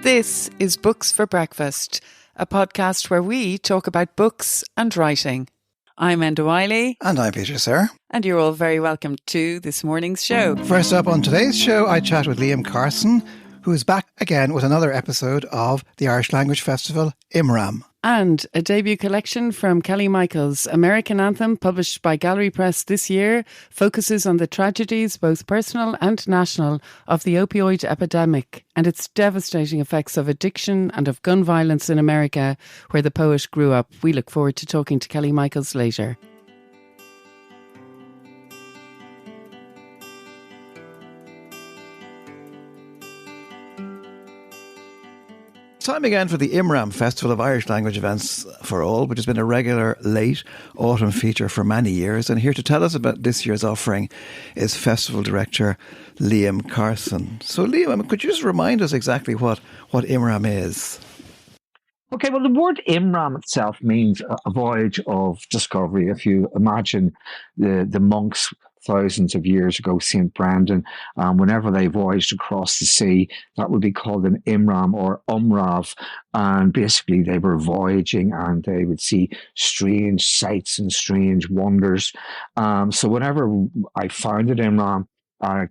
This is Books for Breakfast, a podcast where we talk about books and writing. I'm Enda Wiley. And I'm Peter Sirr. And you're all very welcome to this morning's show. First up on today's show, I chat with Liam Carson, who is back again with another episode of the Irish Language Festival, IMRAM. And a debut collection from Kelly Michels. American Anthem, published by Gallery Press this year, focuses on the tragedies, both personal and national, of the opioid epidemic and its devastating effects of addiction and of gun violence in America, where the poet grew up. We look forward to talking to Kelly Michels later. Time again for the IMRAM Festival of Irish Language Events for All, which has been a regular late autumn feature for many years. And here to tell us about this year's offering is Festival Director Liam Carson. So Liam, could you just remind us exactly what IMRAM is? Okay, well, the word IMRAM itself means a voyage of discovery. If you imagine the monks thousands of years ago, St. Brendan, whenever they voyaged across the sea, that would be called an IMRAM or Umrav. And basically they were voyaging and they would see strange sights and strange wonders. So whenever I founded IMRAM,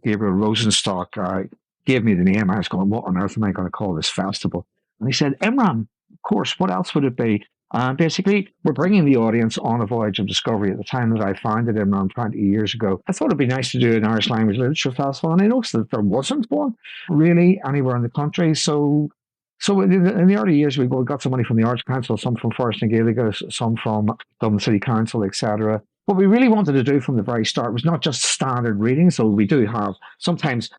Gabriel Rosenstock gave me the name. I was going, what on earth am I going to call this festival? And he said, IMRAM, of course, what else would it be? Basically, we're bringing the audience on a voyage of discovery. At the time that I founded it around 20 years ago, I thought it'd be nice to do an Irish Language Literature Festival, and I noticed that there wasn't one really anywhere in the country. So in the early years, we got some money from the Arts Council, some from Forest and Gaelic, some from Dublin City Council, etc. What we really wanted to do from the very start was not just standard reading. So we do have sometimes.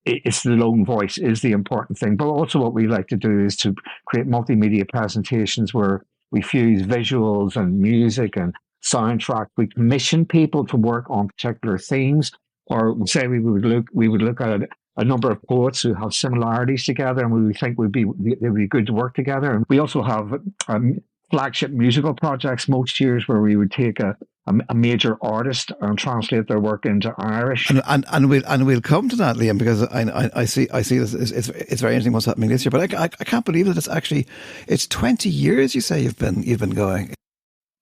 It's the lone voice is the important thing, but also what we like to do is to create multimedia presentations where we fuse visuals and music and soundtrack. We commission people to work on particular themes, or say we would look at a number of poets who have similarities together, and we think they would be good to work together. And we also have flagship musical projects most years where we would take a major artist and translate their work into Irish. And we'll come to that, Liam, because I see this. It's very interesting what's happening this year. But I can't believe that it's 20 years. You say you've been going.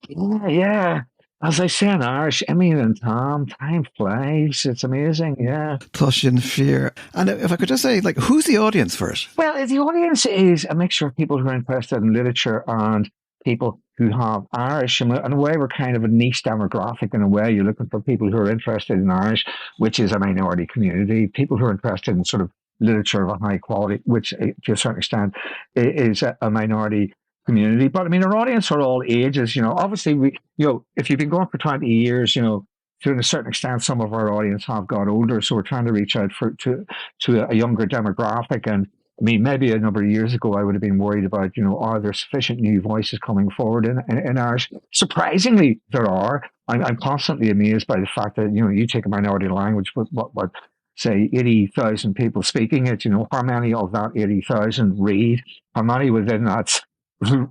Yeah. As I say in Irish, Emmit and Tom, time flies. It's amazing, yeah. Tush in fear. And if I could just say, who's the audience for it? Well, the audience is a mixture of people who are interested in literature and people who have Irish. In a way, we're kind of a niche demographic. In a way, you're looking for people who are interested in Irish, which is a minority community, people who are interested in sort of literature of a high quality, which to a certain extent is a minority community. But I mean, our audience are all ages. Obviously, if you've been going for 20 years, to a certain extent, some of our audience have got older. So we're trying to reach out to a younger demographic. And I mean, maybe a number of years ago, I would have been worried about, are there sufficient new voices coming forward in Irish? Surprisingly, there are. I'm constantly amazed by the fact that, you take a minority language, but what say 80,000 people speaking it, how many of that 80,000 read? How many within that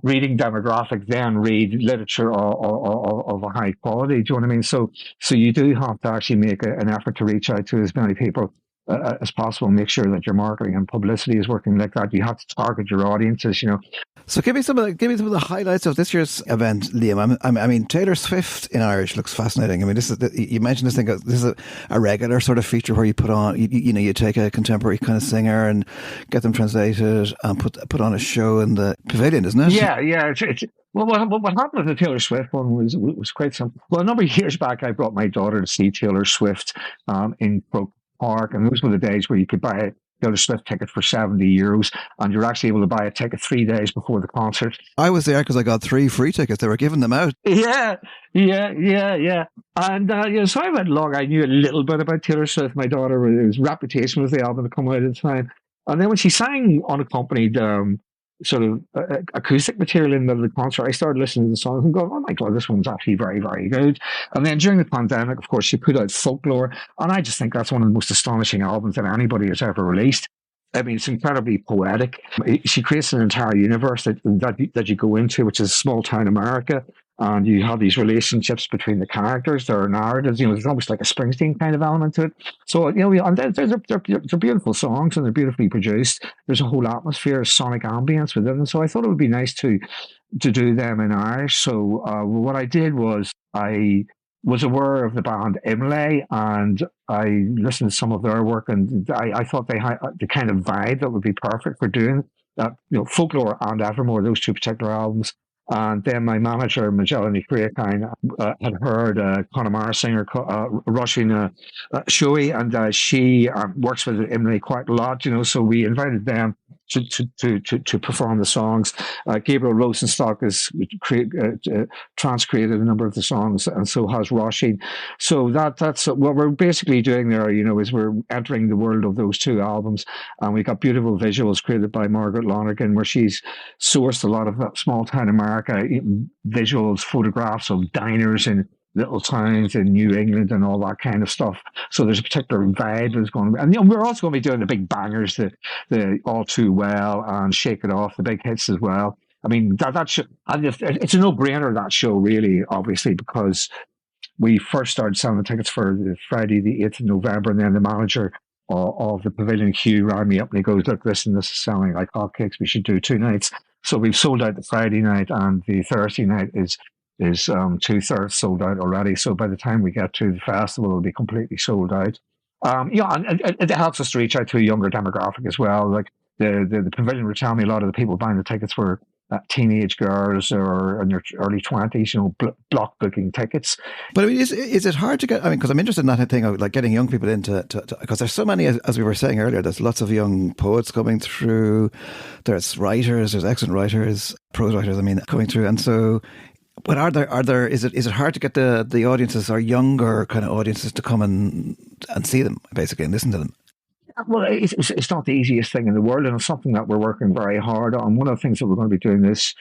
reading demographic then read literature of a high quality? Do you know what I mean? So you do have to actually make an effort to reach out to as many people as possible. Make sure that your marketing and publicity is working like that. You have to target your audiences. So give me some of the highlights of this year's event, Liam. I mean, Taylor Swift in Irish looks fascinating. I mean, you mentioned this thing. This is a regular sort of feature where you put on, you take a contemporary kind of singer and get them translated and put on a show in the pavilion, isn't it? Yeah. Well, what happened with the Taylor Swift one was quite simple. Well, a number of years back, I brought my daughter to see Taylor Swift in Croke Park, and those were the days where you could buy a Taylor Swift ticket for €70, and you're actually able to buy a ticket 3 days before the concert. I was there because I got 3 free tickets. They were giving them out. Yeah. And so I went along. I knew a little bit about Taylor Swift. My daughter, his Reputation was the album to come out at the time. And then when she sang unaccompanied sort of acoustic material in the middle of the concert, I started listening to the songs and going, oh my God, this one's actually very, very good. And then during the pandemic, of course, she put out Folklore. And I just think that's one of the most astonishing albums that anybody has ever released. I mean, it's incredibly poetic. She creates an entire universe that you go into, which is small town America. and you have these relationships between the characters. There are narratives. There's almost like a Springsteen kind of element to it. So and they're beautiful songs, and they're beautifully produced. There's a whole atmosphere, sonic ambience within them. So I thought it would be nice to do them in Irish. So what I did was I was aware of the band Imlay, and I listened to some of their work, and I thought they had the kind of vibe that would be perfect for doing that. Folklore and Evermore, those two particular albums. And then my manager, Michels and Freya, had heard Connemara singer Roisin Shoei, and she works with Imlay quite a lot, so we invited them to perform the songs. Gabriel Rosenstock has transcreated a number of the songs, and so has Roisin. So that's what we're basically doing there, is we're entering the world of those two albums, and we got beautiful visuals created by Margaret Lonergan, where she's sourced a lot of small town America visuals, photographs of diners in little towns in New England and all that kind of stuff. So there's a particular vibe that's going to be, and we're also going to be doing the big bangers, the All Too Well and Shake It Off, the big hits as well. I mean, it's a no-brainer, that show, really, obviously, because we first started selling the tickets for the Friday the 8th of November, and then the manager of the pavilion, Hugh, rang me up and he goes, look, listen, this is selling like hotcakes, we should do 2 nights. So we've sold out the Friday night, and the Thursday night is 2/3 sold out already. So by the time we get to the festival, it'll be completely sold out. And it helps us to reach out to a younger demographic as well. Like the pavilion would tell me a lot of the people buying the tickets were teenage girls or in their early 20s, block booking tickets. But I mean, is it hard to get? I mean, because I'm interested in that thing of like getting young people into, because there's so many, as we were saying earlier, there's lots of young poets coming through. There's writers, there's excellent writers, prose writers, coming through. And so, but is it hard to get the audiences, or younger kind of audiences, to come and see them, basically, and listen to them? Well, it's not the easiest thing in the world, and it's something that we're working very hard on. One of the things that we're going to be doing this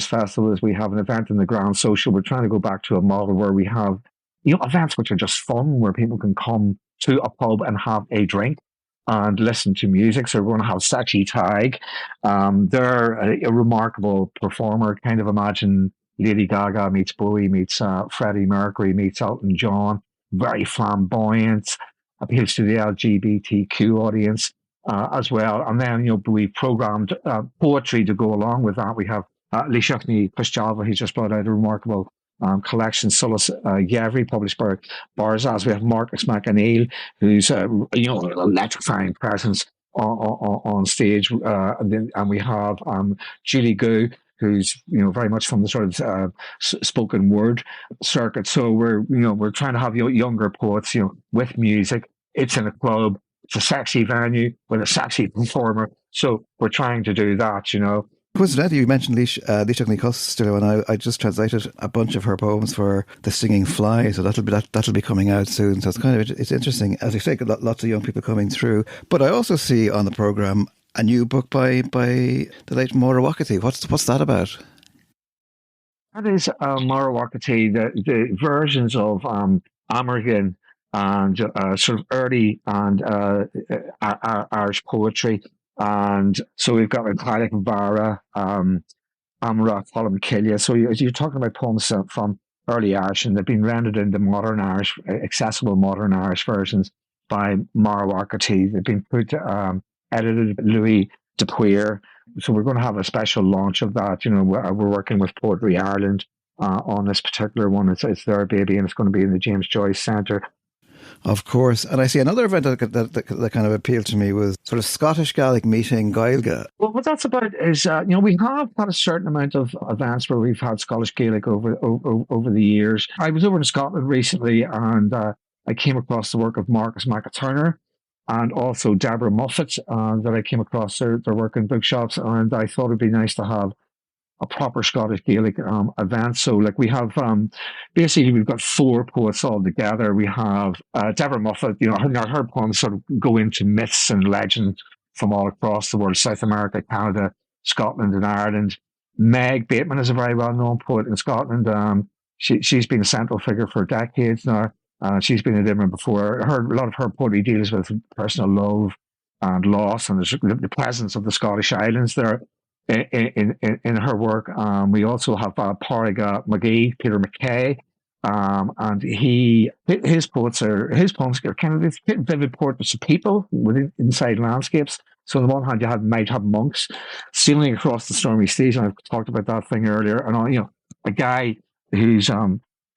festival is we have an event in the Grand Social. We're trying to go back to a model where we have events which are just fun, where people can come to a pub and have a drink and listen to music. So we're going to have Sachi Tag. They're a remarkable performer. Kind of imagine Lady Gaga meets Bowie meets Freddie Mercury meets Elton John. Very flamboyant, appeals to the LGBTQ audience as well. And then, we've programmed poetry to go along with that. We have Líseachnaí Christjava, who's just brought out a remarkable collection, Solas Yevry, published by Barzaz. We have Marcus McAneill, who's an electrifying presence on stage. And we have Julie Gu, who's very much from the sort of spoken word circuit. So we're trying to have younger poets, with music. It's in a club. It's a sexy venue with a sexy performer. So we're trying to do that. Coincidentally, you mentioned Líseachnaí Christjava, and I just translated a bunch of her poems for The Singing Fly, so that'll be coming out soon. So it's interesting, as you say, lots of young people coming through. But I also see on the programme a new book by the late Máire Wachiti. What's that about? That is Máire Wachiti, the versions of Amergin and sort of early and Irish poetry. And so we've got Clydach Vara, Amra, Colm Killia. So you're talking about poems from early Irish, and they've been rendered into modern Irish, accessible modern Irish versions by Máire Wachiti. They've been edited by Louis Dupuyer. So we're going to have a special launch of that. We're working with Poetry Ireland on this particular one. It's their baby, and it's going to be in the James Joyce Centre. Of course. And I see another event that kind of appealed to me was sort of Scottish Gaelic meeting Gaeilge. Well, what that's about is, we have had a certain amount of events where we've had Scottish Gaelic over the years. I was over in Scotland recently, and I came across the work of Marcus McAturner and also Deborah Muffet that I came across their work in bookshops, and I thought it'd be nice to have a proper Scottish Gaelic event. So we have, basically we've got 4 poets all together. We have Deborah Muffet, her poems sort of go into myths and legends from all across the world, South America, Canada, Scotland and Ireland. Meg Bateman is a very well-known poet in Scotland. She's been a central figure for decades now. She's been in Edinburgh before. A lot of her poetry deals with personal love and loss, and the presence of the Scottish Islands there. in her work. We also have Pádraig McGee, Peter McKay, and his poems are kind of these vivid portraits of people inside landscapes. So on the one hand, might have monks sailing across the stormy seas, and I've talked about that thing earlier. And a guy who's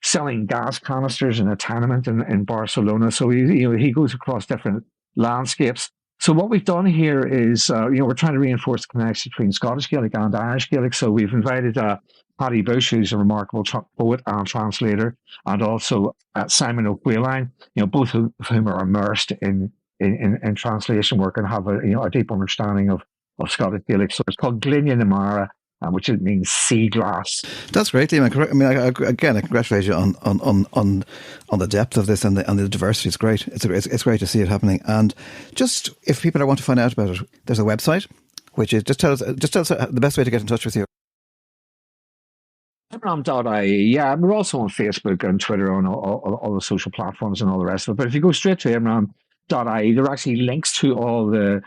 selling gas canisters in a tenement in Barcelona. So he goes across different landscapes. So what we've done here is, we're trying to reinforce the connection between Scottish Gaelic and Irish Gaelic. So we've invited Paddy Bush, who's a remarkable poet and translator, and also Simon O'Wheeline, both of whom are immersed in translation work and have a deep understanding of Scottish Gaelic. So it's called Glynne Namara, which means sea glass. That's great, Liam. Again, I congratulate you on the depth of this and the diversity. It's great. It's great to see it happening. And just if people want to find out about it, there's a website, which is just tell us the best way to get in touch with you. IMRAM.ie. Yeah, we're also on Facebook and Twitter and all the social platforms and all the rest of it. But if you go straight to IMRAM.ie, there are actually links to all the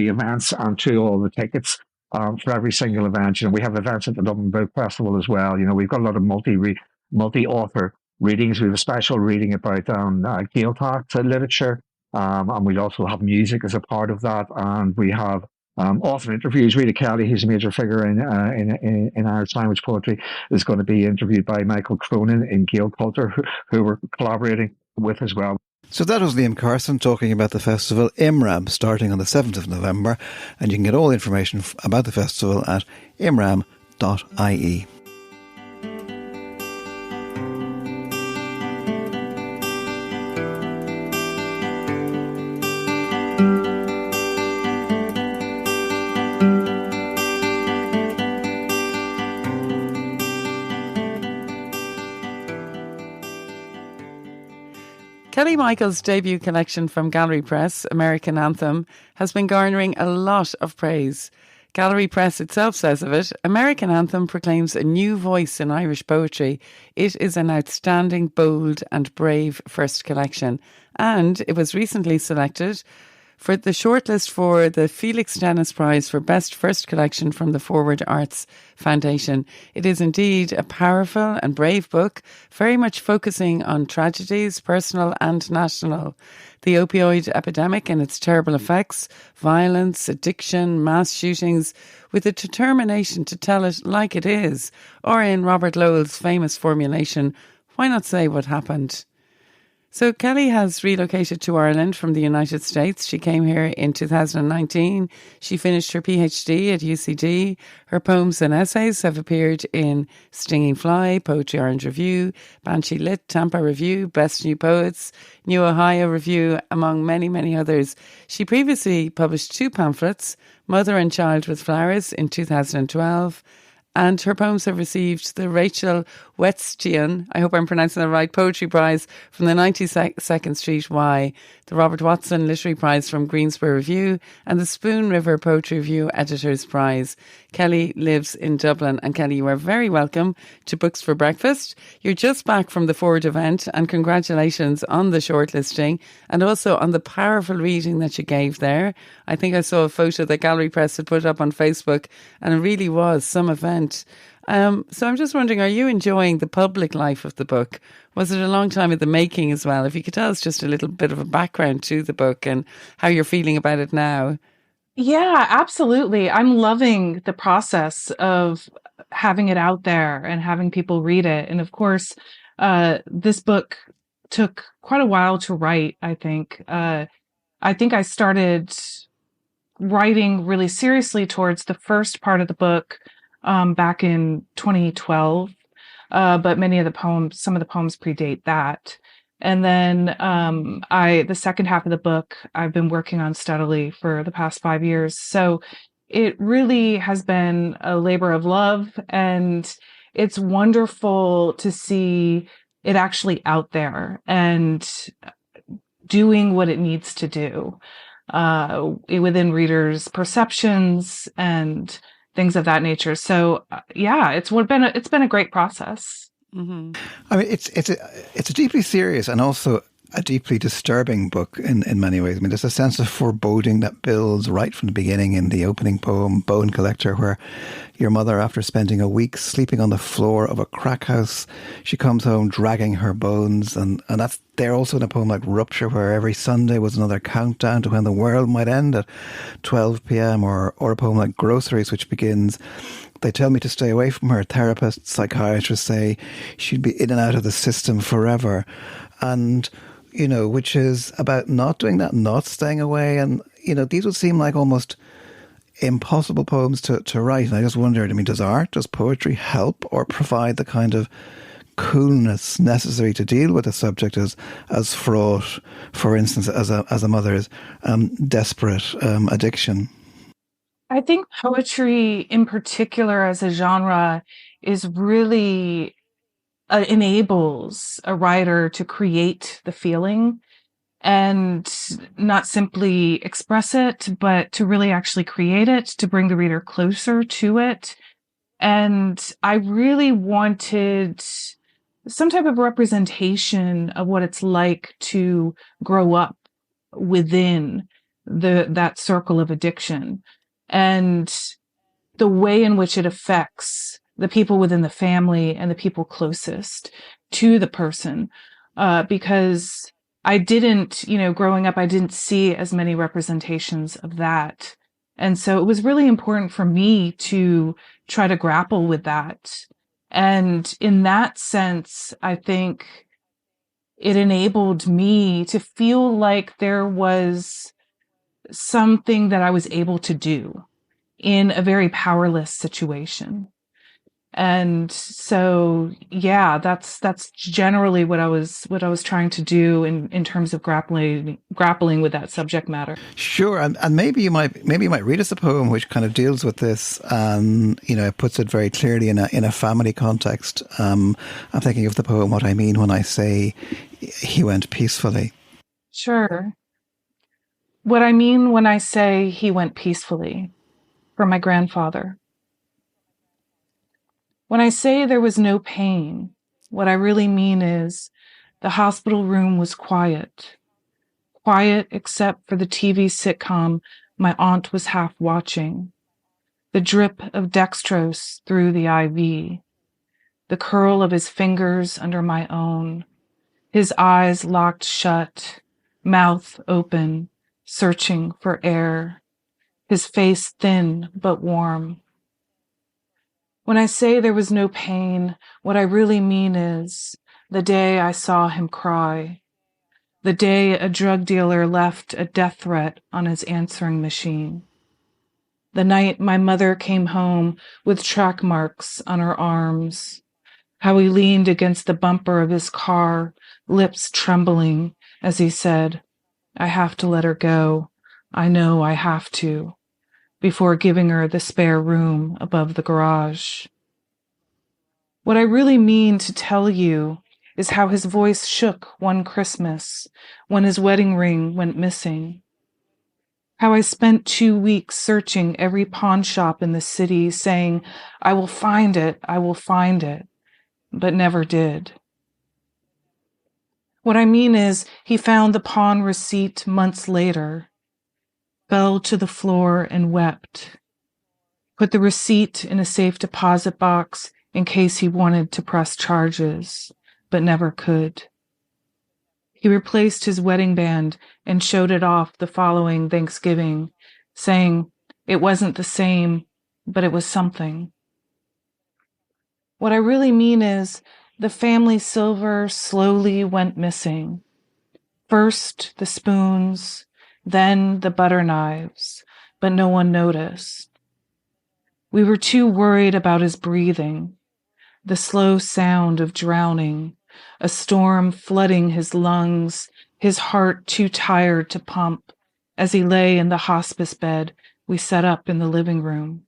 events and to all the tickets. For every single event. We have events at the Dublin Book Festival as well. We've got a lot of multi-author readings. We have a special reading about Gaeltacht literature, and we also have music as a part of that. And we have author interviews. Rita Kelly, who's a major figure in Irish language poetry, is going to be interviewed by Michael Cronin in Gael Culture, who we're collaborating with as well. So that was Liam Carson talking about the festival IMRAM starting on the 7th of November, and you can get all the information about the festival at imram.ie. Kelly Michels' debut collection from Gallery Press, American Anthem, has been garnering a lot of praise. Gallery Press itself says of it, American Anthem proclaims a new voice in Irish poetry. It is an outstanding, bold and brave first collection. And it was recently selected for the shortlist for the Felix Dennis Prize for Best First Collection from the Forward Arts Foundation. It is indeed a powerful and brave book, very much focusing on tragedies, personal and national. The opioid epidemic and its terrible effects, violence, addiction, mass shootings, with a determination to tell it like it is, or in Robert Lowell's famous formulation, why not say what happened? So Kelly has relocated to Ireland from the United States. She came here in 2019. She finished her PhD at UCD. Her poems and essays have appeared in Stinging Fly, Poetry Orange Review, Banshee Lit, Tampa Review, Best New Poets, New Ohio Review, among many, many others. She previously published 2 pamphlets, Mother and Child with Flowers in 2012, and her poems have received the Rachel Wetstian, I hope I'm pronouncing that right, Poetry Prize from the 92nd Street Y, the Robert Watson Literary Prize from Greensboro Review, and the Spoon River Poetry Review Editors Prize. Kelly lives in Dublin. And Kelly, you are very welcome to Books for Breakfast. You're just back from the Forward event, and congratulations on the shortlisting and also on the powerful reading that you gave there. I think I saw a photo that Gallery Press had put up on Facebook, and it really was some event. So I'm just wondering, are you enjoying the public life of the book? Was it a long time in the making as well? If you could tell us just a little bit of a background to the book and how you're feeling about it now. Yeah, absolutely. I'm loving the process of having it out there and having people read it. And of course, this book took quite a while to write, I think. I think I started writing really seriously towards the first part of the book back in 2012. But some of the poems predate that. And then the second half of the book, I've been working on steadily for the past 5 years. So it really has been a labor of love, and it's wonderful to see it actually out there and doing what it needs to do within readers' perceptions and things of that nature. So yeah, it's been a great process. Mm-hmm. I mean, it's a deeply serious and also a deeply disturbing book in many ways. I mean, there's a sense of foreboding that builds right from the beginning in the opening poem, Bone Collector, where your mother, after spending a week sleeping on the floor of a crack house, she comes home dragging her bones. And that's there also in a poem like Rupture, where every Sunday was another countdown to when the world might end at 12 p.m. Or a poem like Groceries, which begins, they tell me to stay away from her. Therapists, psychiatrists say she'd be in and out of the system forever. And, you know, which is about not doing that, not staying away. And, you know, these would seem like almost impossible poems to write. And I just wondered, I mean, does art, does poetry help or provide the kind of coolness necessary to deal with a subject as fraught, for instance, as a mother's desperate addiction? I think poetry in particular as a genre is really enables a writer to create the feeling and not simply express it, but to really actually create it, to bring the reader closer to it. And I really wanted some type of representation of what it's like to grow up within that circle of addiction and the way in which it affects the people within the family and the people closest to the person. Because I didn't, growing up, I didn't see as many representations of that. And so it was really important for me to try to grapple with that. And in that sense, I think it enabled me to feel like there was something that I was able to do in a very powerless situation. And so, yeah, that's generally what I was trying to do in terms of grappling with that subject matter. Sure, and maybe you might read us a poem which kind of deals with this, and it puts it very clearly in a family context. I'm thinking of the poem "What I Mean When I Say He Went Peacefully." Sure. What I mean when I say he went peacefully, from my grandfather. When I say there was no pain, what I really mean is the hospital room was quiet. Quiet except for the TV sitcom my aunt was half watching. The drip of dextrose through the IV. The curl of his fingers under my own. His eyes locked shut, mouth open, searching for air. His face thin but warm. When I say there was no pain, what I really mean is the day I saw him cry, the day a drug dealer left a death threat on his answering machine, the night my mother came home with track marks on her arms, how he leaned against the bumper of his car, lips trembling as he said, "I have to let her go. I know I have to," before giving her the spare room above the garage. What I really mean to tell you is how his voice shook one Christmas when his wedding ring went missing. How I spent 2 weeks searching every pawn shop in the city saying, I will find it, but never did. What I mean is he found the pawn receipt months later, fell to the floor and wept, put the receipt in a safe deposit box in case he wanted to press charges, but never could. He replaced his wedding band and showed it off the following Thanksgiving, saying it wasn't the same, but it was something. What I really mean is the family silver slowly went missing. First the spoons, then the butter knives, but no one noticed. We were too worried about his breathing, the slow sound of drowning, a storm flooding his lungs, his heart too tired to pump as he lay in the hospice bed we set up in the living room.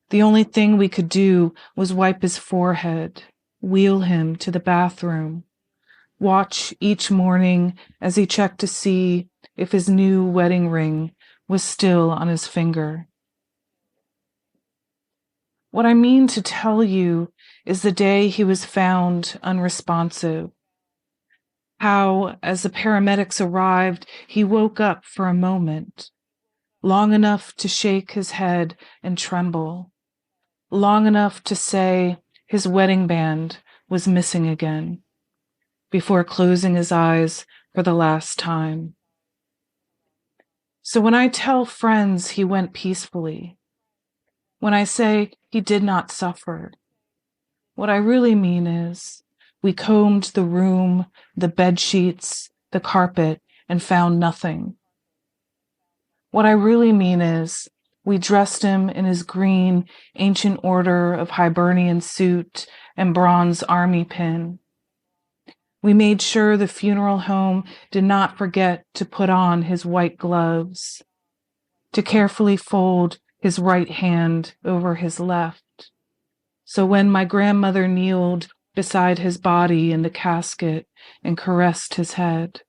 The only thing we could do was wipe his forehead, wheel him to the bathroom, watch each morning as he checked to see if his new wedding ring was still on his finger. What I mean to tell you is the day he was found unresponsive, How, as the paramedics arrived, he woke up for a moment, long enough to shake his head and tremble, long enough to say his wedding band was missing again, before closing his eyes for the last time. So when I tell friends he went peacefully, when I say he did not suffer, what I really mean is we combed the room, the bed sheets, the carpet, and found nothing. What I really mean is we dressed him in his green ancient order of Hibernian suit and bronze army pin. We made sure the funeral home did not forget to put on his white gloves, to carefully fold his right hand over his left. So when my grandmother kneeled beside his body in the casket and caressed his head,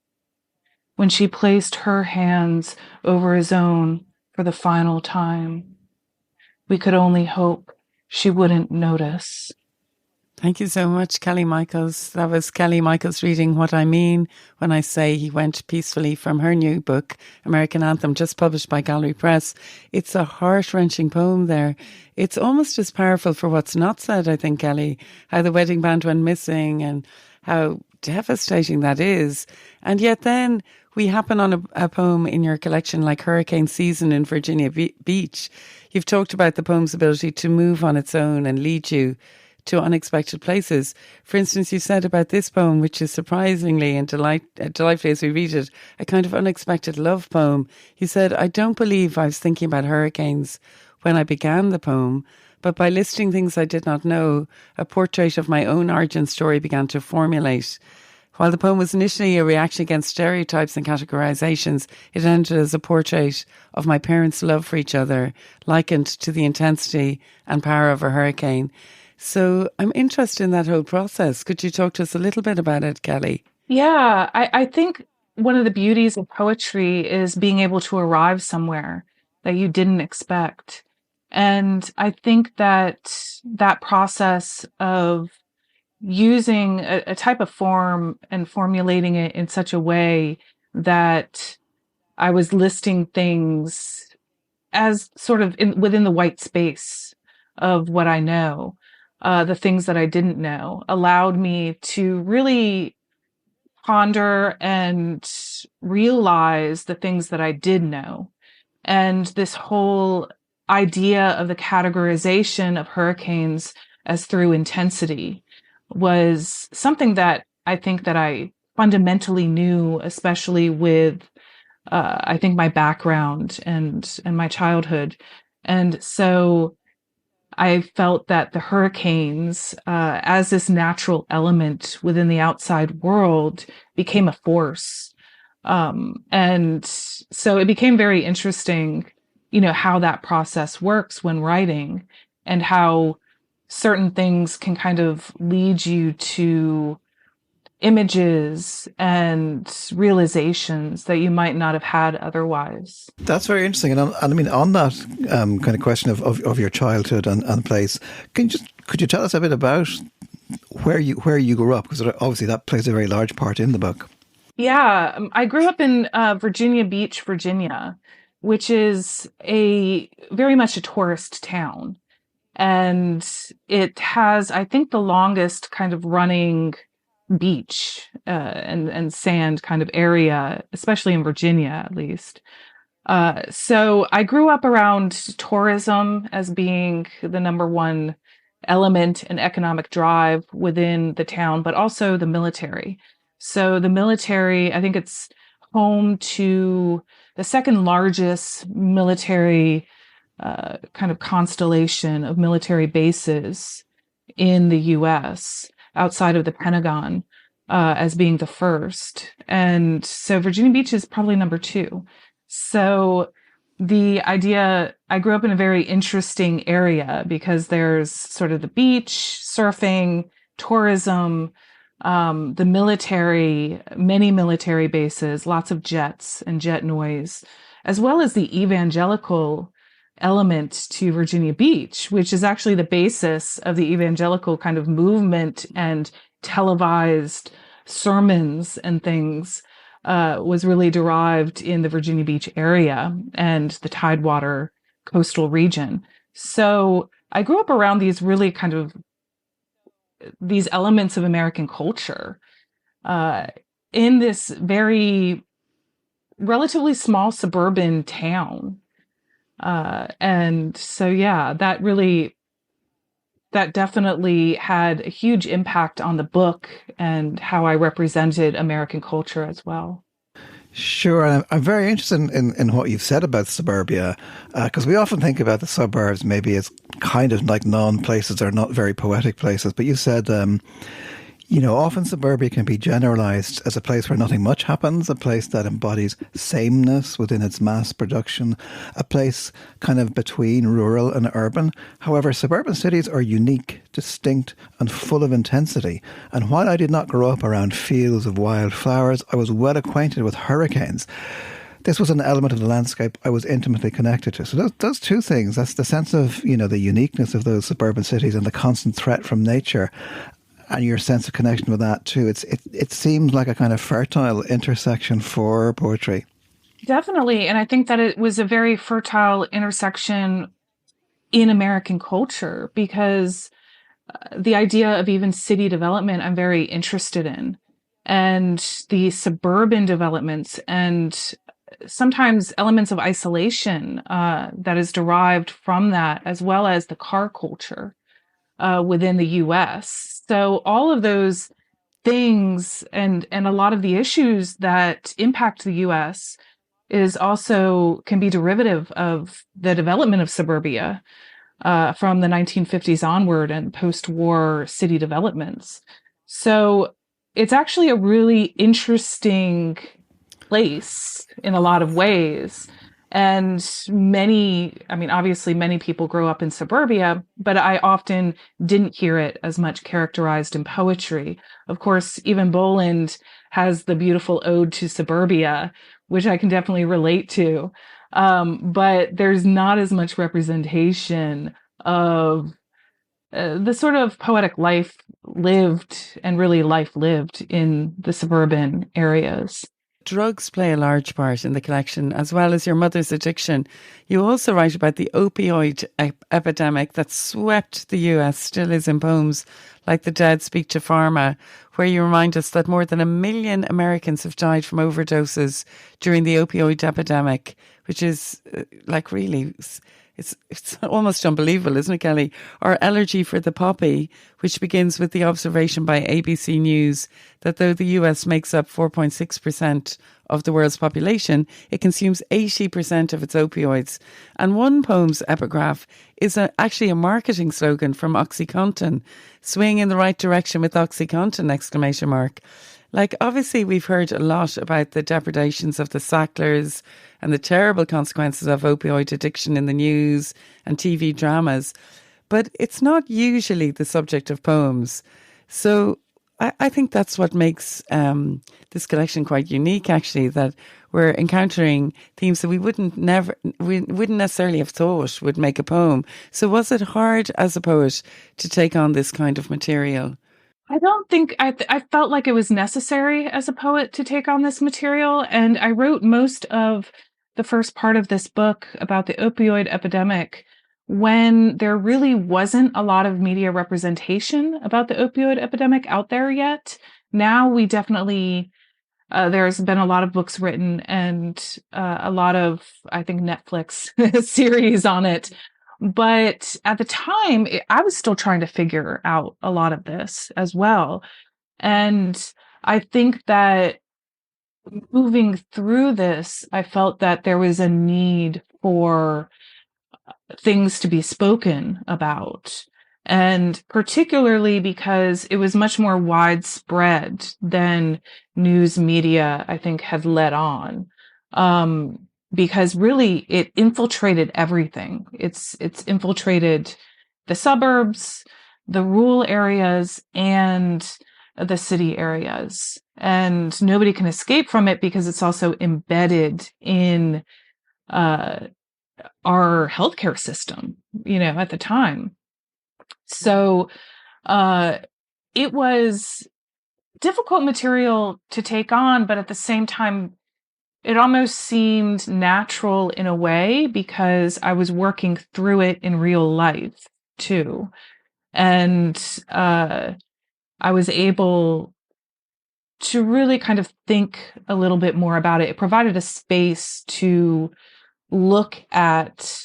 when she placed her hands over his own for the final time, we could only hope she wouldn't notice. Thank you so much, Kelly Michels. That was Kelly Michels reading What I Mean When I Say He Went Peacefully from her new book, American Anthem, just published by Gallery Press. It's a heart-wrenching poem there. It's almost as powerful for what's not said, I think, Kelly, how the wedding band went missing and how devastating that is. And yet then we happen on a poem in your collection like Hurricane Season in Virginia Beach. You've talked about the poem's ability to move on its own and lead you to unexpected places. For instance, you said about this poem, which is surprisingly and delightfully as we read it, a kind of unexpected love poem. You said, I don't believe I was thinking about hurricanes when I began the poem, but by listing things I did not know, a portrait of my own origin story began to formulate. While the poem was initially a reaction against stereotypes and categorizations, it ended as a portrait of my parents' love for each other, likened to the intensity and power of a hurricane. So I'm interested in that whole process. Could you talk to us a little bit about it, Kelly? Yeah, I think one of the beauties of poetry is being able to arrive somewhere that you didn't expect. And I think that process of using a type of form and formulating it in such a way that I was listing things as sort of within the white space of what I know. The things that I didn't know allowed me to really ponder and realize the things that I did know. And this whole idea of the categorization of hurricanes as through intensity was something that I think that I fundamentally knew, especially with, I think, my background and my childhood. And so I felt that the hurricanes, as this natural element within the outside world, became a force. And so it became very interesting, how that process works when writing and how certain things can kind of lead you to images and realizations that you might not have had otherwise. That's very interesting. And I mean, on that kind of question of your childhood and place, could you tell us a bit about where you grew up? Because obviously that plays a very large part in the book. Yeah, I grew up in Virginia Beach, Virginia, which is very much a tourist town. And it has, I think, the longest kind of running beach and sand kind of area, especially in Virginia, at least. So I grew up around tourism as being the number one element and economic drive within the town, but also the military. So the military, I think it's home to the second largest military kind of constellation of military bases in the U.S. outside of the Pentagon as being the first. And so Virginia Beach is probably number two. So the idea, I grew up in a very interesting area because there's sort of the beach, surfing, tourism, the military, many military bases, lots of jets and jet noise, as well as the evangelical element to Virginia Beach, which is actually the basis of the evangelical kind of movement and televised sermons and things was really derived in the Virginia Beach area and the Tidewater coastal region. So I grew up around these really kind of these elements of American culture in this very relatively small suburban town. And so, yeah, that definitely had a huge impact on the book and how I represented American culture as well. Sure, and I'm very interested in what you've said about suburbia, because we often think about the suburbs maybe as kind of like non-places or not very poetic places. But you said, often suburbia can be generalized as a place where nothing much happens, a place that embodies sameness within its mass production, a place kind of between rural and urban. However, suburban cities are unique, distinct, and full of intensity. And while I did not grow up around fields of wildflowers, I was well acquainted with hurricanes. This was an element of the landscape I was intimately connected to. So those two things, that's the sense of, the uniqueness of those suburban cities and the constant threat from nature, and your sense of connection with that too. It seems like a kind of fertile intersection for poetry. Definitely. And I think that it was a very fertile intersection in American culture, because the idea of even city development I'm very interested in, and the suburban developments and sometimes elements of isolation that is derived from that, as well as the car culture within the US. So all of those things and a lot of the issues that impact the US can be derivative of the development of suburbia from the 1950s onward and post-war city developments. So it's actually a really interesting place in a lot of ways. And obviously many people grow up in suburbia, but I often didn't hear it as much characterized in poetry. Of course, even Boland has the beautiful ode to suburbia, which I can definitely relate to. But there's not as much representation of the sort of poetic life lived and really life lived in the suburban areas. Drugs play a large part in the collection, as well as your mother's addiction. You also write about the opioid epidemic that swept the US, still is, in poems like The Dead Speak to Pharma, where you remind us that more than 1 million Americans have died from overdoses during the opioid epidemic, which is really... It's almost unbelievable, isn't it, Kelly? Or Elegy for the Poppy, which begins with the observation by ABC News that though the US makes up 4.6% of the world's population, it consumes 80% of its opioids. And one poem's epigraph is actually a marketing slogan from OxyContin. Swing in the right direction with OxyContin, exclamation mark. Obviously, we've heard a lot about the depredations of the Sacklers and the terrible consequences of opioid addiction in the news and TV dramas, but it's not usually the subject of poems. So I think that's what makes this collection quite unique, actually, that we're encountering themes that we wouldn't necessarily have thought would make a poem. So was it hard as a poet to take on this kind of material? I don't think I felt like it was necessary as a poet to take on this material. And I wrote most of the first part of this book about the opioid epidemic when there really wasn't a lot of media representation about the opioid epidemic out there yet. Now we definitely, there's been a lot of books written and a lot of, I think, Netflix series on it. But at the time, I was still trying to figure out a lot of this as well. And I think that moving through this, I felt that there was a need for things to be spoken about. And particularly because it was much more widespread than news media, I think, had let on. Because really it infiltrated everything. It's infiltrated the suburbs, the rural areas, and the city areas. And nobody can escape from it because it's also embedded in our healthcare system, at the time. So it was difficult material to take on, but at the same time, it almost seemed natural in a way because I was working through it in real life too. And I was able to really kind of think a little bit more about it. It provided a space to look at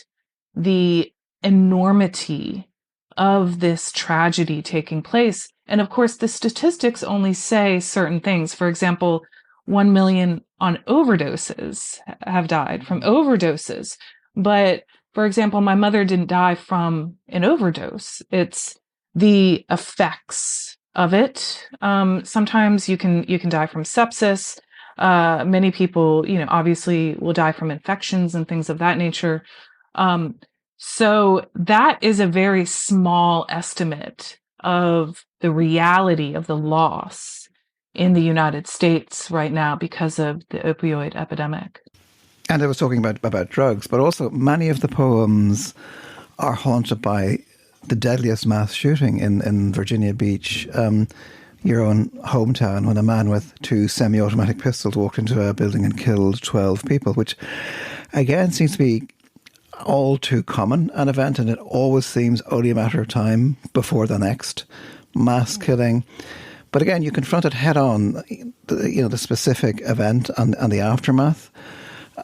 the enormity of this tragedy taking place. And of course, the statistics only say certain things. For example, 1 million on overdoses have died from overdoses. But for example, my mother didn't die from an overdose. It's the effects of it. Sometimes you can die from sepsis. Many people, obviously will die from infections and things of that nature. So that is a very small estimate of the reality of the loss in the United States right now because of the opioid epidemic. And I was talking about drugs, but also many of the poems are haunted by the deadliest mass shooting in Virginia Beach, your own hometown, when a man with 2 semi-automatic pistols walked into a building and killed 12 people, which again seems to be all too common an event, and it always seems only a matter of time before the next mass killing. But again, you confront it head on, the specific event and the aftermath.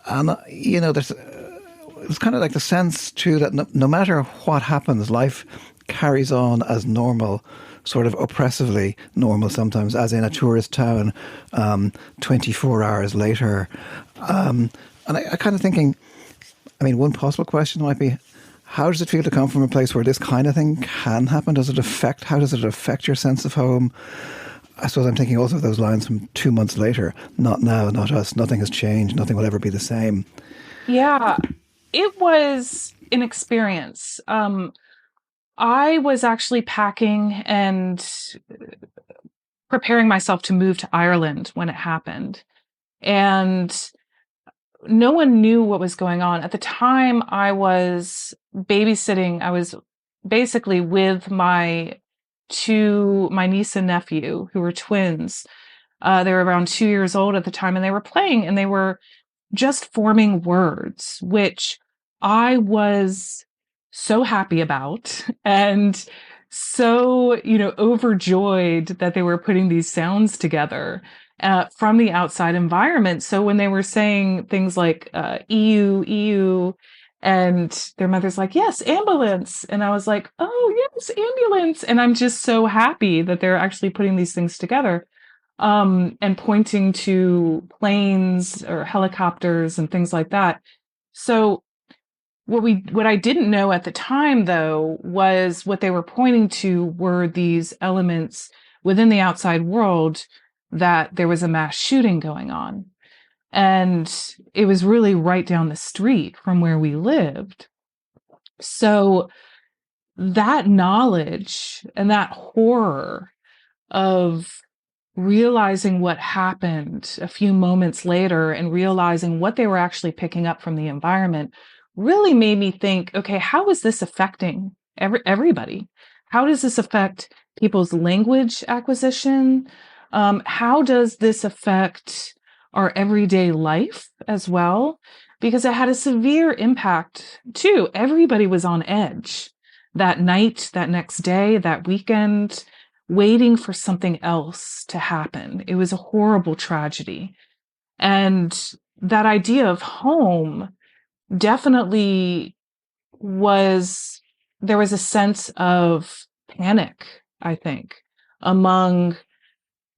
And, there's kind of like the sense too that no matter what happens, life carries on as normal, sort of oppressively normal sometimes, as in a tourist town 24 hours later. And I kind of thinking, one possible question might be, how does it feel to come from a place where this kind of thing can happen? How does it affect your sense of home? I suppose I'm thinking also of those lines from 2 months later, not now, not us, nothing has changed, nothing will ever be the same. Yeah, it was an experience. I was actually packing and preparing myself to move to Ireland when it happened. And no one knew what was going on. At the time, I was babysitting. I was basically with my niece and nephew, who were twins. They were around 2 years old at the time, and they were playing, and they were just forming words, which I was so happy about and so, overjoyed that they were putting these sounds together from the outside environment. So when they were saying things like EU, EU, and their mother's like, yes, ambulance. And I was like, oh, yes, ambulance. And I'm just so happy that they're actually putting these things together and pointing to planes or helicopters and things like that. So what I didn't know at the time, though, was what they were pointing to were these elements within the outside world that there was a mass shooting going on. And it was really right down the street from where we lived. So that knowledge and that horror of realizing what happened a few moments later and realizing what they were actually picking up from the environment really made me think, okay, how is this affecting everybody? How does this affect people's language acquisition? How does this affect our everyday life as well? Because it had a severe impact too. Everybody was on edge that night, that next day, that weekend, waiting for something else to happen. It was a horrible tragedy. And that idea of home definitely there was a sense of panic, I think, among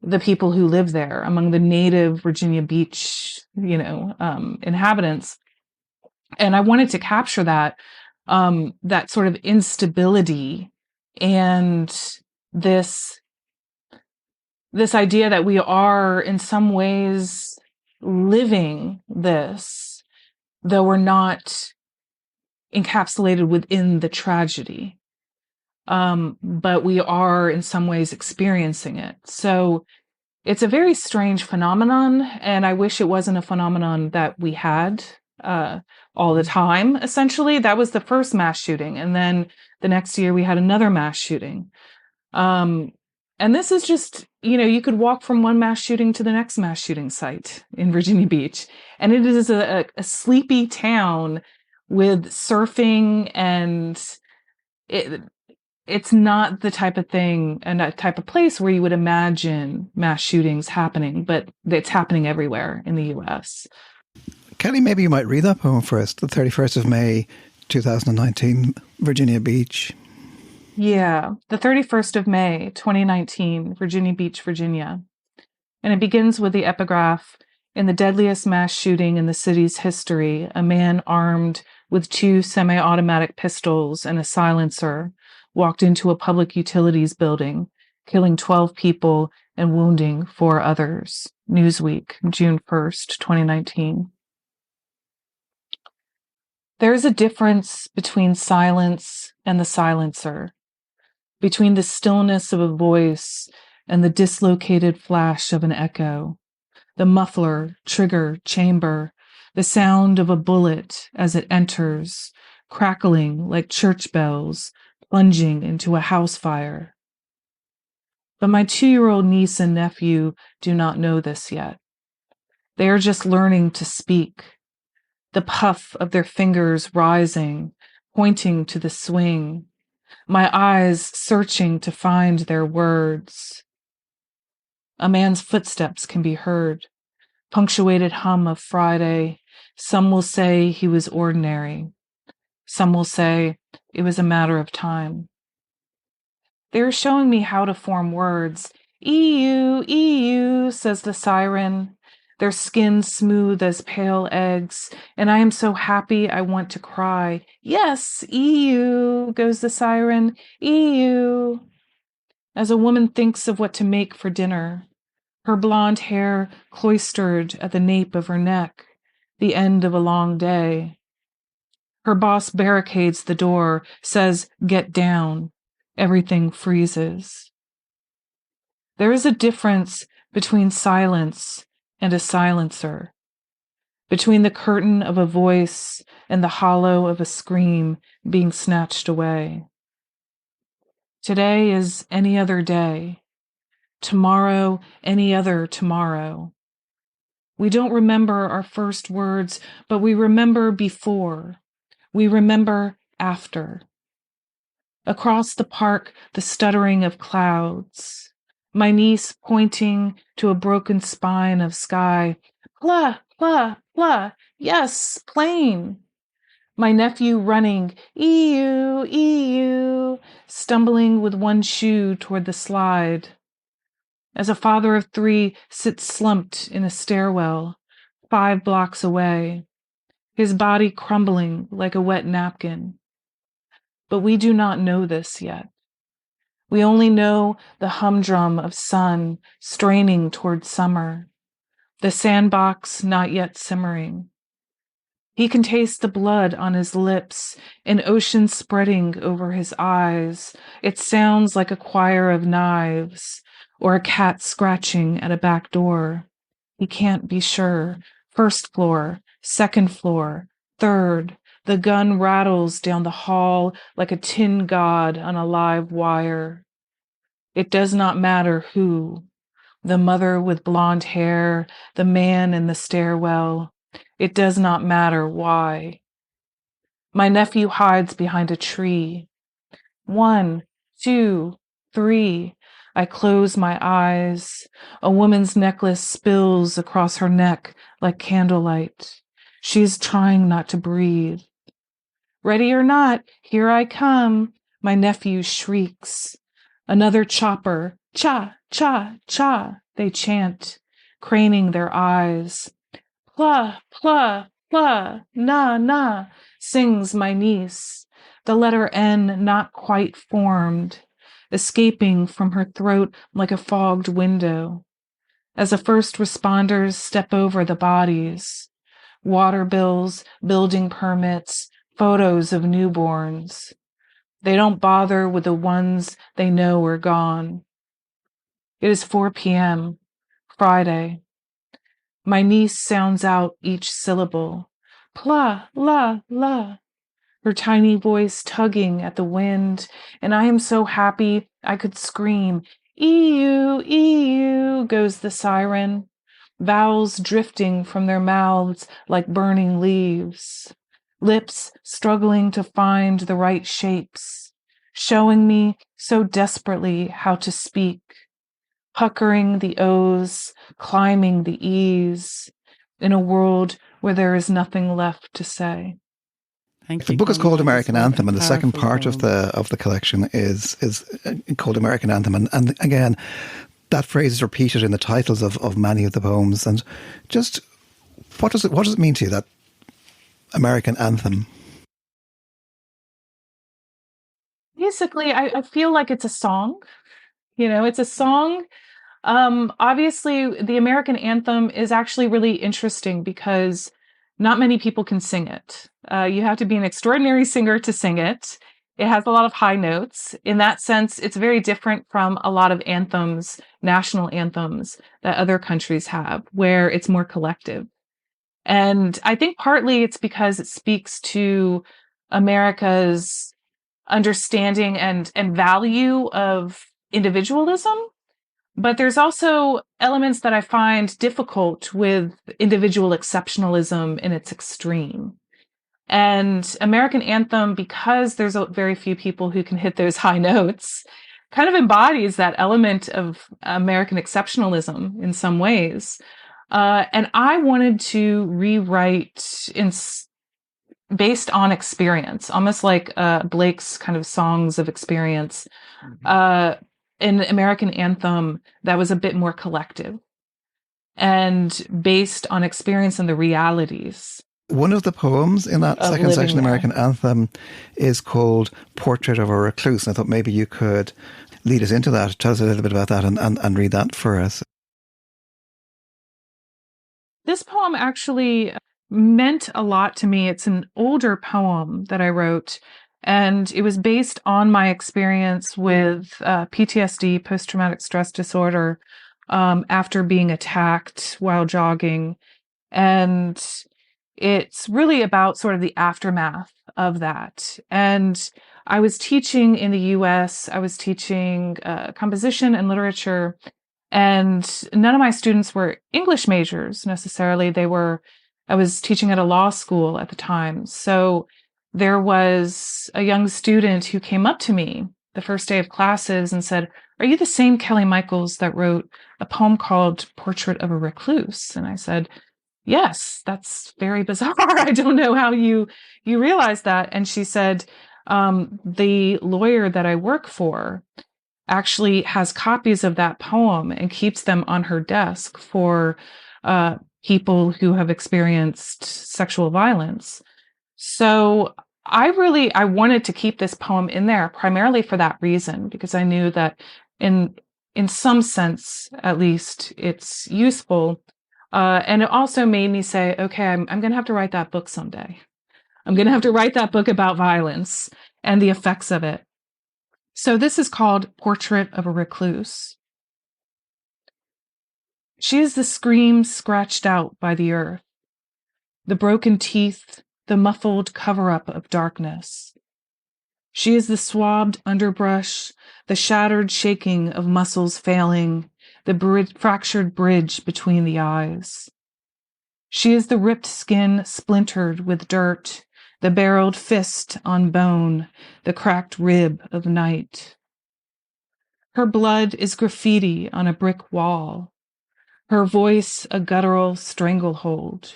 the people who live there, among the native Virginia Beach, inhabitants. And I wanted to capture that sort of instability and this idea that we are in some ways living this, though we're not encapsulated within the tragedy. But we are in some ways experiencing it. So it's a very strange phenomenon, and I wish it wasn't a phenomenon that we had all the time, essentially. That was the first mass shooting, and then the next year we had another mass shooting. And And this is just, you could walk from one mass shooting to the next mass shooting site in Virginia Beach. And it is a sleepy town with surfing, and it's not the type of thing and a type of place where you would imagine mass shootings happening, but it's happening everywhere in the US. Kelly, maybe you might read that poem for us. The 31st of May, 2019, Virginia Beach. Yeah, the 31st of May, 2019, Virginia Beach, Virginia. And it begins with the epigraph, "In the deadliest mass shooting in the city's history, a man armed with 2 semi-automatic pistols and a silencer walked into a public utilities building, killing 12 people and wounding 4 others." Newsweek, June 1st, 2019. There is a difference between silence and the silencer, between the stillness of a voice and the dislocated flash of an echo, the muffler, trigger, chamber, the sound of a bullet as it enters, crackling like church bells, plunging into a house fire. But my 2-year-old niece and nephew do not know this yet. They are just learning to speak, the puff of their fingers rising, pointing to the swing, my eyes searching to find their words. A man's footsteps can be heard, punctuated hum of Friday. Some will say he was ordinary. Some will say it was a matter of time. They are showing me how to form words. "EU, EU," says the siren, their skin smooth as pale eggs, and I am so happy I want to cry. "Yes, EU," goes the siren, "EU." As a woman thinks of what to make for dinner, her blonde hair cloistered at the nape of her neck, the end of a long day. Her boss barricades the door, says, "Get down." Everything freezes. There is a difference between silence and a silencer, between the curtain of a voice and the hollow of a scream being snatched away. Today is any other day. Tomorrow, any other tomorrow. We don't remember our first words, but we remember before. We remember after. Across the park, the stuttering of clouds. My niece pointing to a broken spine of sky. "Pla, pla, pla. Yes, plane." My nephew running, "EU, EU," stumbling with one shoe toward the slide. As a father of 3 sits slumped in a stairwell, 5 blocks away, his body crumbling like a wet napkin. But we do not know this yet. We only know the humdrum of sun straining toward summer, the sandbox not yet simmering. He can taste the blood on his lips, an ocean spreading over his eyes. It sounds like a choir of knives or a cat scratching at a back door. He can't be sure. 1st floor, 2nd floor, 3rd. The gun rattles down the hall like a tin god on a live wire. It does not matter who. The mother with blonde hair, the man in the stairwell. It does not matter why. My nephew hides behind a tree. 1, 2, 3. I close my eyes. A woman's necklace spills across her neck like candlelight. She is trying not to breathe. "Ready or not, here I come," my nephew shrieks. Another chopper. "Cha, cha, cha," they chant, craning their eyes. "Pla, pla, pla, na, na," sings my niece, the letter N not quite formed, escaping from her throat like a fogged window. As the first responders step over the bodies, water bills, building permits, photos of newborns. They don't bother with the ones they know are gone. It is 4 p.m., Friday. My niece sounds out each syllable. "Pla, la, la," her tiny voice tugging at the wind, and I am so happy I could scream, EU, EU, goes the siren, vowels drifting from their mouths like burning leaves, lips struggling to find the right shapes, showing me so desperately how to speak, puckering the O's, climbing the E's, in a world where there is nothing left to say. Thank The you, book is Kelly called Michaels, American for a Anthem, and the second powerful part poem. of the collection is called American Anthem. And again, that phrase is repeated in the titles of many of the poems. And just what does it mean to you, that American Anthem? Basically, I feel like it's a song. It's a song. Obviously, the American anthem is actually really interesting because not many people can sing it. You have to be an extraordinary singer to sing it. It has a lot of high notes. In that sense, it's very different from a lot of anthems, national anthems that other countries have, where it's more collective. And I think partly it's because it speaks to America's understanding and value of individualism. But there's also elements that I find difficult with individual exceptionalism in its extreme. And American Anthem, because there's very few people who can hit those high notes, kind of embodies that element of American exceptionalism in some ways. And I wanted to rewrite based on experience, almost like Blake's kind of songs of experience. An American anthem that was a bit more collective and based on experience and the realities. One of the poems in that second section, there. American Anthem, is called Portrait of a Recluse. And I thought maybe you could lead us into that. Tell us a little bit about that and read that for us. This poem actually meant a lot to me. It's an older poem that I wrote, and it was based on my experience with PTSD, post-traumatic stress disorder, after being attacked while jogging. And it's really about sort of the aftermath of that. And I was teaching in the US, I was teaching composition and literature, and none of my students were English majors necessarily. I was teaching at a law school at the time. So there was a young student who came up to me the first day of classes and said, "Are you the same Kelly Michaels that wrote a poem called Portrait of a Recluse?" And I said, "Yes, that's very bizarre. I don't know how you realize that." And she said, "The lawyer that I work for actually has copies of that poem and keeps them on her desk for people who have experienced sexual violence." So I wanted to keep this poem in there primarily for that reason, because I knew that in some sense, at least, it's useful. And it also made me say, okay, I'm going to have to write that book someday. I'm going to have to write that book about violence and the effects of it. So this is called Portrait of a Recluse. She is the scream scratched out by the earth, the broken teeth, the muffled cover-up of darkness. She is the swabbed underbrush, the shattered shaking of muscles failing, the fractured bridge between the eyes. She is the ripped skin splintered with dirt, the barreled fist on bone, the cracked rib of night. Her blood is graffiti on a brick wall, her voice a guttural stranglehold.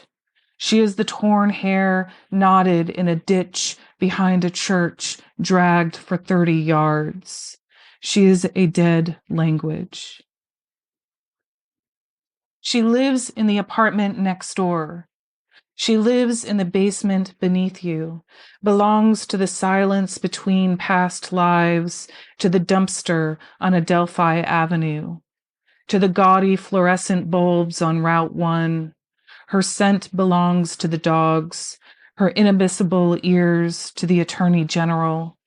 She is the torn hair knotted in a ditch behind a church, dragged for 30 yards. She is a dead language. She lives in the apartment next door. She lives in the basement beneath you, belongs to the silence between past lives, to the dumpster on Adelphi Avenue, to the gaudy fluorescent bulbs on Route 1. Her scent belongs to the dogs, her inadmissible ears to the Attorney General,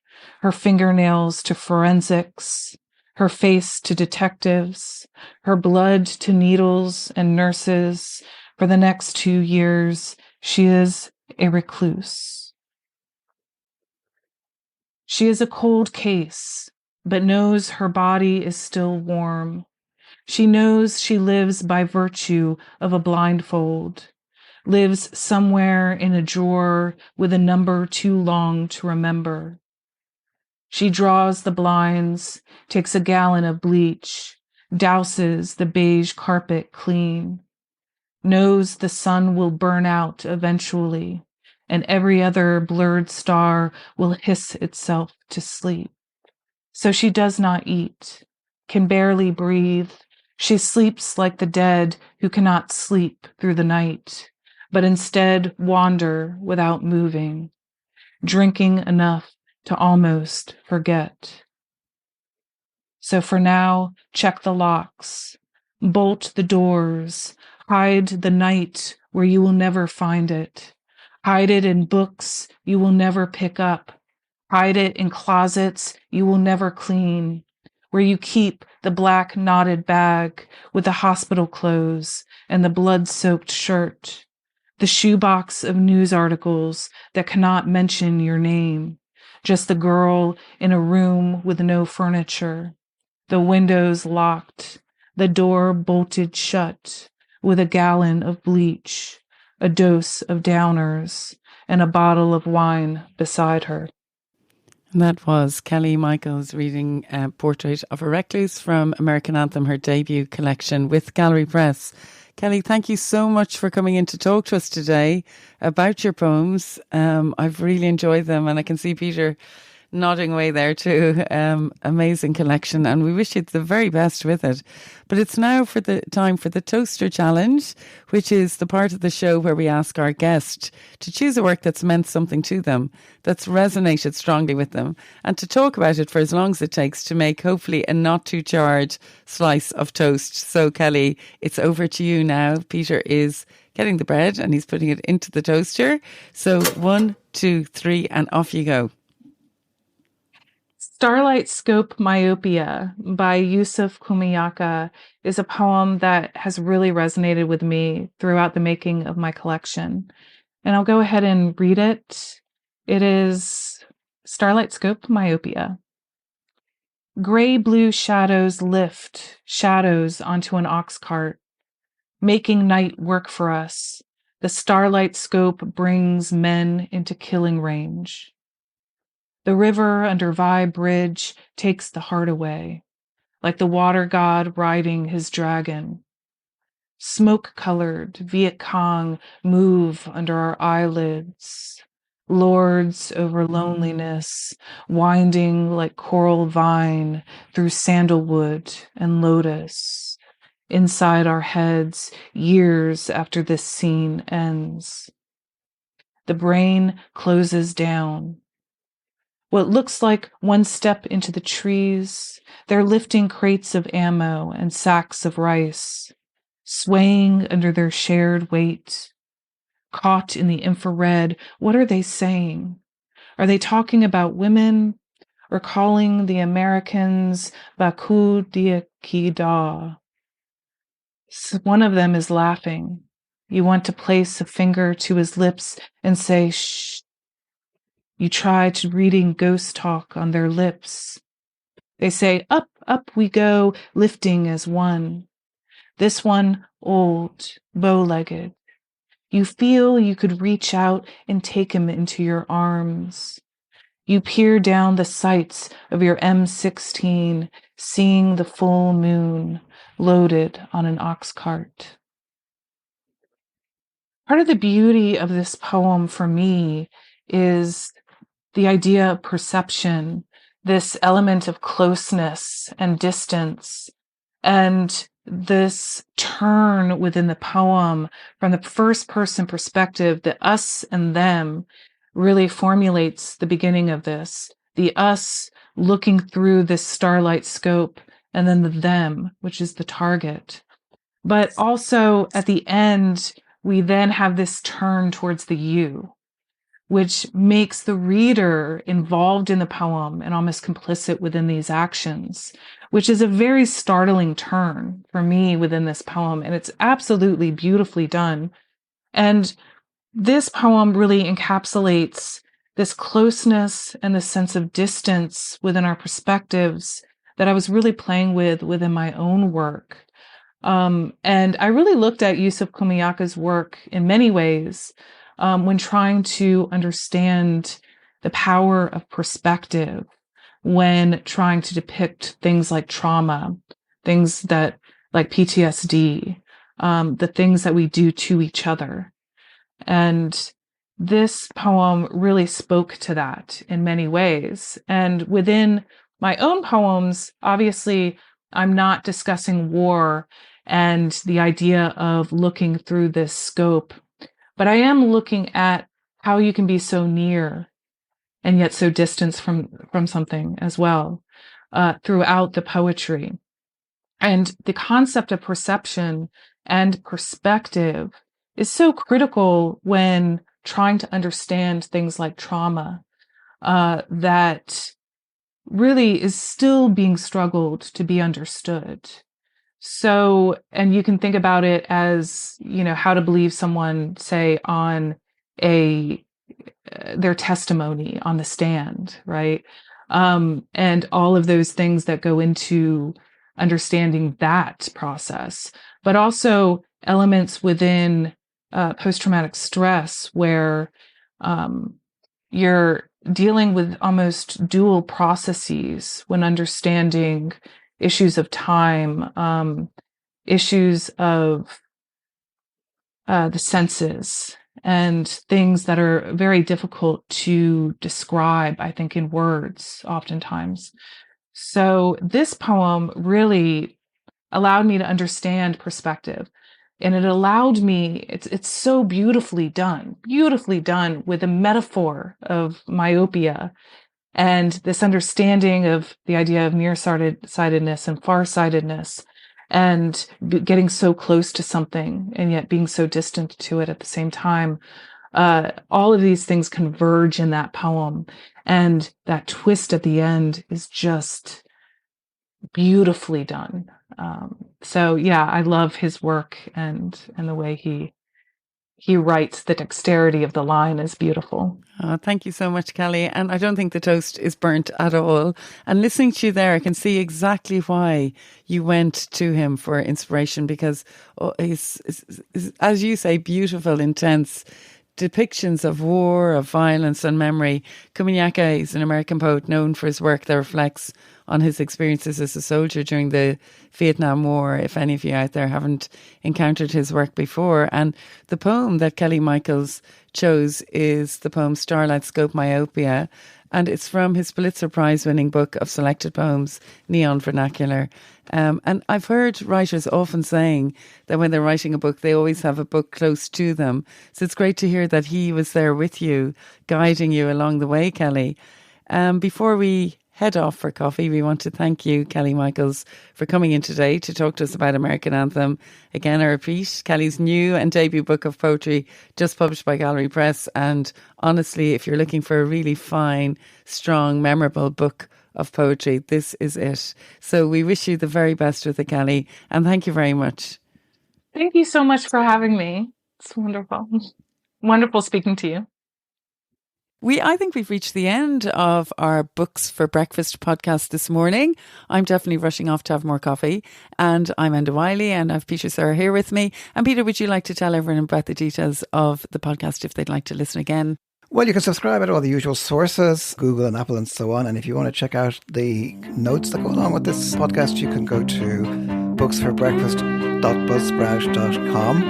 her fingernails to forensics, her face to detectives, her blood to needles and nurses. For the next 2 years, she is a recluse. She is a cold case, but knows her body is still warm. She knows she lives by virtue of a blindfold, lives somewhere in a drawer with a number too long to remember. She draws the blinds, takes a gallon of bleach, douses the beige carpet clean, knows the sun will burn out eventually, and every other blurred star will hiss itself to sleep. So she does not eat, can barely breathe. She sleeps like the dead who cannot sleep through the night, but instead wander without moving, drinking enough to almost forget. So for now, check the locks, bolt the doors, hide the night where you will never find it. Hide it in books you will never pick up. Hide it in closets you will never clean, where you keep the black knotted bag with the hospital clothes and the blood-soaked shirt, the shoebox of news articles that cannot mention your name, just the girl in a room with no furniture, the windows locked, the door bolted shut, with a gallon of bleach, a dose of downers, and a bottle of wine beside her. And that was Kelly Michels reading a portrait of a recluse from American Anthem, her debut collection with Gallery Press. Kelly, thank you so much for coming in to talk to us today about your poems. I've really enjoyed them, and I can see Peter nodding away there too. Amazing collection, and we wish you the very best with it. But it's now for the time for the Toaster Challenge, which is the part of the show where we ask our guest to choose a work that's meant something to them, that's resonated strongly with them, and to talk about it for as long as it takes to make hopefully a not too charred slice of toast. So Kelly, it's over to you now. Peter is getting the bread and he's putting it into the toaster. So 1, 2, 3, and off you go. Starlight Scope Myopia by Yusuf Kumiyaka is a poem that has really resonated with me throughout the making of my collection. And I'll go ahead and read it. It is Starlight Scope Myopia. Gray-blue shadows lift shadows onto an ox cart, making night work for us. The starlight scope brings men into killing range. The river under Vi Bridge takes the heart away, like the water god riding his dragon. Smoke-colored Viet Cong move under our eyelids, lords over loneliness, winding like coral vine through sandalwood and lotus, inside our heads years after this scene ends. The brain closes down. What looks like one step into the trees, they're lifting crates of ammo and sacks of rice, swaying under their shared weight. Caught in the infrared, what are they saying? Are they talking about women or calling the Americans Baku Diakida? One of them is laughing. You want to place a finger to his lips and say, shh. You try to reading ghost talk on their lips. They say, up, up we go, lifting as one. This one, old, bow-legged. You feel you could reach out and take him into your arms. You peer down the sights of your M16, seeing the full moon loaded on an ox cart. Part of the beauty of this poem for me is the idea of perception, this element of closeness and distance, and this turn within the poem from the first person perspective, the us and them, really formulates the beginning of this. The us looking through this starlight scope, and then the them, which is the target. But also at the end, we then have this turn towards the you, which makes the reader involved in the poem and almost complicit within these actions, which is a very startling turn for me within this poem. And it's absolutely beautifully done. And this poem really encapsulates this closeness and this sense of distance within our perspectives that I was really playing with within my own work. And I really looked at Yusuf Komayaka's work in many ways when trying to understand the power of perspective, when trying to depict things like trauma, things that like PTSD, the things that we do to each other. And this poem really spoke to that in many ways. And within my own poems, obviously, I'm not discussing war and the idea of looking through this scope, but I am looking at how you can be so near and yet so distant from something as well throughout the poetry. And the concept of perception and perspective is so critical when trying to understand things like trauma that really is still being struggled to be understood. So, and you can think about it as, how to believe someone, say, on their testimony on the stand, right? And all of those things that go into understanding that process, but also elements within post-traumatic stress where you're dealing with almost dual processes when understanding issues of time, issues of the senses, and things that are very difficult to describe, I think, in words oftentimes. So this poem really allowed me to understand perspective. And it allowed me, it's so beautifully done with a metaphor of myopia and this understanding of the idea of nearsightedness and farsightedness and getting so close to something and yet being so distant to it at the same time. All of these things converge in that poem. And that twist at the end is just beautifully done. So yeah, I love his work and the way he writes. The dexterity of the line is beautiful. Oh, thank you so much, Kelly. And I don't think the toast is burnt at all. And listening to you there, I can see exactly why you went to him for inspiration, because he's, as you say, beautiful, intense depictions of war, of violence and memory. Komayaka is an American poet known for his work that reflects on his experiences as a soldier during the Vietnam War, if any of you out there haven't encountered his work before. And the poem that Kelly Michels chose is the poem Starlight Scope Myopia, and it's from his Pulitzer Prize-winning book of selected poems, Neon Vernacular. And I've heard writers often saying that when they're writing a book, they always have a book close to them. So it's great to hear that he was there with you, guiding you along the way, Kelly. Before we head off for coffee, we want to thank you, Kelly Michels, for coming in today to talk to us about American Anthem. Again, I repeat, Kelly's new and debut book of poetry, just published by Gallery Press. And honestly, if you're looking for a really fine, strong, memorable book of poetry, this is it. So we wish you the very best with it, Kelly, and thank you very much. Thank you so much for having me. It's wonderful. Wonderful speaking to you. I think we've reached the end of our Books for Breakfast podcast this morning. I'm definitely rushing off to have more coffee. And I'm Enda Wiley, and I have Peter Sirr here with me. And Peter, would you like to tell everyone about the details of the podcast if they'd like to listen again? Well, you can subscribe at all the usual sources, Google and Apple and so on. And if you want to check out the notes that go along with this podcast, you can go to booksforbreakfast.buzzsprout.com.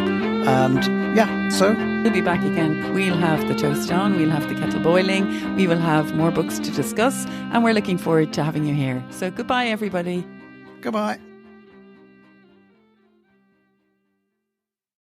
And yeah, so we'll be back again. We'll have the toast on, we'll have the kettle boiling, we will have more books to discuss, and we're looking forward to having you here. So goodbye, everybody. Goodbye.